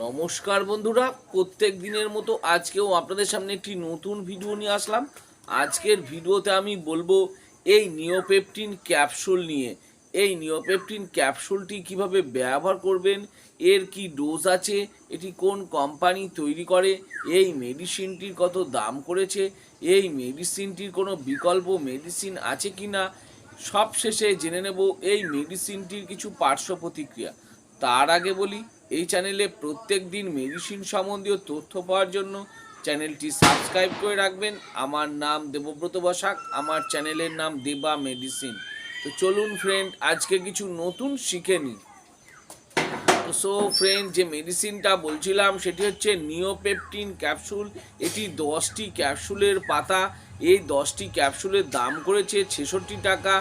নমস্কার বন্ধুরা, প্রত্যেক দিনের মতো আজকেও আপনাদের সামনে একটি নতুন ভিডিও নিয়ে আসলাম। আজকের ভিডিওতে আমি বলবো এই নিওপেপটিন ক্যাপসুল নিয়ে। এই নিওপেপটিন ক্যাপসুলটি কিভাবে ব্যবহার করবেন, এর কি ডোজ আছে, এটি কোন কোম্পানি তৈরি করে, এই মেডিসিনটির কত দাম করেছে, এই মেডিসিনটির কোনো বিকল্প মেডিসিন আছে কি না, সব শেষে জেনে নেব এই মেডিসিনটির কিছু পার্শ্ব প্রতিক্রিয়া। তার আগে বলি, এই চ্যানেলে প্রত্যেক দিন মেডিসিন সম্বন্ধীয় তথ্য পাওয়ার জন্য চ্যানেলটি সাবস্ক্রাইব করে রাখবেন। আমার নাম দেবব্রত বসাক, আমার চ্যানেলের নাম দেবা মেডিসিন। তো চলুন ফ্রেন্ড, আজকে কিছু নতুন শিখে নিই। সো ফ্রেন্ড, যে মেডিসিনটা বলছিলাম সেটি হচ্ছে নিওপেপটিন ক্যাপসুল। এটি 10টি ক্যাপসুলের পাতা। এই 10টি ক্যাপসুলের দাম করেছে 66 টাকা।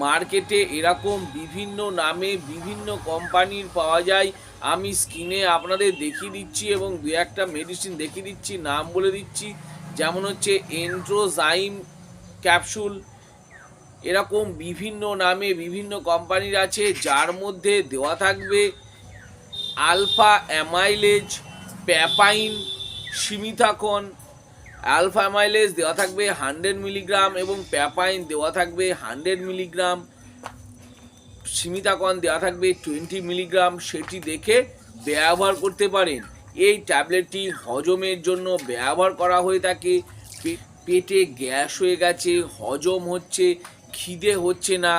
মার্কেটে এরকম বিভিন্ন নামে বিভিন্ন কোম্পানির পাওয়া যায়। আমি স্ক্রিনে আপনাদের দেখিয়ে দিচ্ছি এবং দু একটা মেডিসিন দেখিয়ে দিচ্ছি, নাম বলে দিচ্ছি। যেমন হচ্ছে এন্ট্রোজাইম ক্যাপসুল, এরকম বিভিন্ন নামে বিভিন্ন কোম্পানির আছে, যার মধ্যে দেওয়া থাকবে alpha amylase, papain, simethicone. Alpha amylase দেওয়া থাকবে 100 মিলিগ্রাম এবং প্যাপাইন দেওয়া থাকবে 100 মিলিগ্রাম, সিমিথাকন দেওয়া থাকবে 20 মিলিগ্রাম। সেটি দেখে ব্যবহার করতে পারেন। এই ট্যাবলেটটি হজমের জন্য ব্যবহার করা হয়ে থাকে। পেটে গ্যাস হয়ে গেছে, হজম হচ্ছে, খিদে হচ্ছে না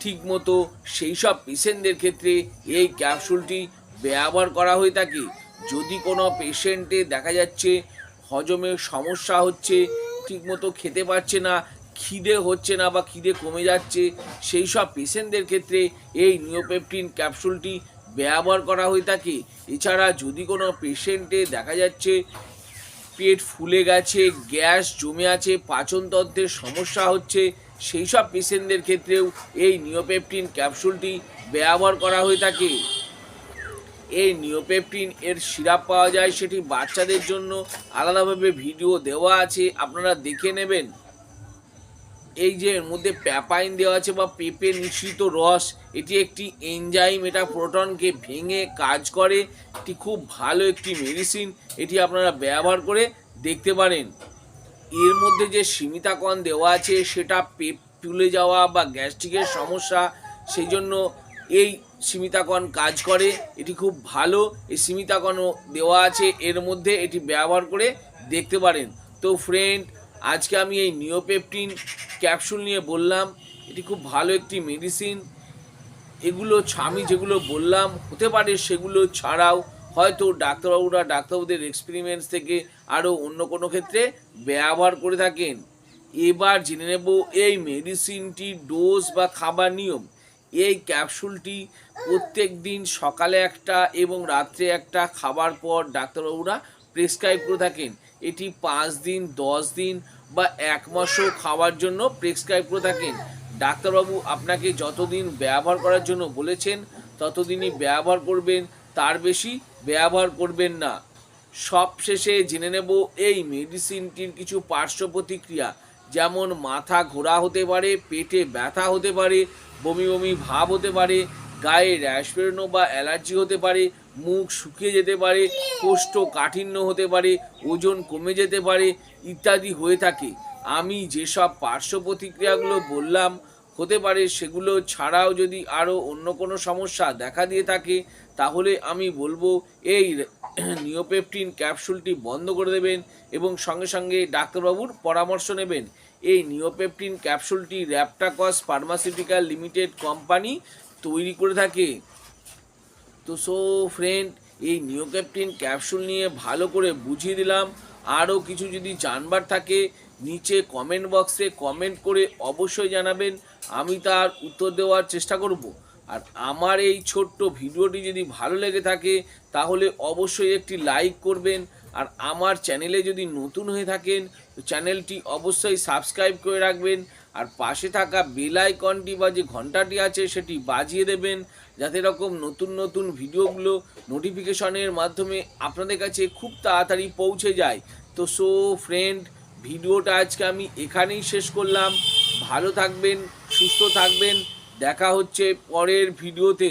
ঠিকমতো, সেই সব পেশেন্টদের ক্ষেত্রে এই ক্যাপসুলটি ব্যবহার করা হয়ে থাকে। যদি কোনো পেশেন্টে দেখা যাচ্ছে হজমের সমস্যা হচ্ছে, ঠিকমতো খেতে পারছে না, খিদে হচ্ছে না বা খিদে কমে যাচ্ছে, সেই সব পেশেন্টদের ক্ষেত্রে এই নিওপেপটিন ক্যাপসুলটি ব্যবহার করা হয়ে থাকে। এছাড়া যদি কোনো পেশেন্টে দেখা যাচ্ছে পেট ফুলে গেছে, গ্যাস জমে আছে, পাচনতন্ত্রের সমস্যা হচ্ছে, সেই সব পেশেন্টদের ক্ষেত্রেও এই নিওপেপটিন ক্যাপসুলটি ব্যবহার করা হয়ে থাকে। এই নিওপেপটিন এর সিরাপ পাওয়া যায়, সেটি বাচ্চাদের জন্য আলাদাভাবে ভিডিও দেওয়া আছে, আপনারা দেখে নেবেন। এই যে এর মধ্যে প্যাপাইন দেওয়া আছে বা পেঁপে মিশ্রিত রস, এটি একটি এনজাইম, এটা প্রোটনকে ভেঙে কাজ করে। এটি খুব ভালো একটি মেডিসিন, এটি আপনারা ব্যবহার করে দেখতে পারেন। এর মধ্যে যে সিমিথাকন দেওয়া আছে সেটা পেট ফুলে যাওয়া বা গ্যাস্ট্রিকের সমস্যা, সেই জন্য এই সিমিথাকন কাজ করে, এটি খুব ভালো। এই সিমিথাকনও দেওয়া আছে এর মধ্যে, এটি ব্যবহার করে দেখতে পারেন। তো ফ্রেন্ড, আজকে আমি এই নিওপেপটিন ক্যাপসুল নিয়ে বললাম, এটি খুব ভালো একটি মেডিসিন। এগুলো আমি যেগুলো বললাম হতে পারে সেগুলো ছাড়াও হয়তো ডাক্তারবাবুদের এক্সপেরিমেন্টস থেকে আরও অন্য কোনো ক্ষেত্রে ব্যবহার করে থাকেন। এবার জেনে নেব এই মেডিসিনটির ডোজ বা খাবার নিয়ম। এই ক্যাপসুলটি প্রত্যেক দিন সকালে একটা এবং রাত্রে একটা খাবার পর ডাক্তারবাবুরা প্রেসক্রাইব করে থাকেন। এটি 5 দিন, 10 দিন বা 1 মাসও খাওয়ার জন্য প্রেসক্রাইব করে থাকেন। ডাক্তারবাবু আপনাকে যতদিন ব্যবহার করার জন্য বলেছেন ততদিনই ব্যবহার করবেন, তার বেশি ব্যবহার করবেন না। সব শেষে জেনে নেব এই মেডিসিনটির কিছু পার্শ্ব প্রতিক্রিয়া, যেমন মাথা ঘোরা হতে পারে, পেটে ব্যথা হতে পারে, বমি বমি ভাব হতে পারে, গায়ে র্যাশ বেরোনো বা অ্যালার্জি হতে পারে, মুখ শুকিয়ে যেতে পারে, কোষ্ঠকাঠিন্য হতে পারে, ওজন কমে যেতে পারে ইত্যাদি হয়ে থাকে। আমি যেসব পার্শ্ব প্রতিক্রিয়াগুলো বললাম হতে পারে, সেগুলো ছাড়াও যদি আরও অন্য কোনো সমস্যা দেখা দিয়ে থাকে তাহলে আমি বলবো এই নিওপেপটিন ক্যাপসুলটি বন্ধ করে দেবেন এবং সঙ্গে সঙ্গে ডাক্তারবাবুর পরামর্শ নেবেন। এই নিওপেপটিন ক্যাপসুলটি র্যাপটাকস ফার্মাসিউটিক্যাল লিমিটেড কোম্পানি তৈরি করে থাকে। তো সো ফ্রেন্ড, এই নিওপেপটিন ক্যাপসুল নিয়ে ভালো করে বুঝিয়ে দিলাম। আরও কিছু যদি জানবার থাকে নিচে কমেন্ট বক্সে কমেন্ট করে অবশ্যই জানাবেন, আমি তার উত্তর দেওয়ার চেষ্টা করব। আর আমার এই ছোট্ট ভিডিওটি যদি ভালো লেগে থাকে তাহলে অবশ্যই একটি লাইক করবেন। আর আমার চ্যানেলে যদি নতুন হয়ে থাকেন তো চ্যানেলটি অবশ্যই সাবস্ক্রাইব করে রাখবেন। আর পাশে থাকা বেল আইকনটি বা যে ঘন্টাটি আছে সেটি বাজিয়ে দেবেন, যাতে এরকম নতুন নতুন ভিডিওগুলো নোটিফিকেশনের মাধ্যমে আপনাদের কাছে খুব তাড়াতাড়ি পৌঁছে যায়। তো সো ফ্রেন্ড, ভিডিওটা আজকে আমি এখানেই শেষ করলাম। ভালো থাকবেন, সুস্থ থাকবেন, দেখা হচ্ছে পরের ভিডিওতে।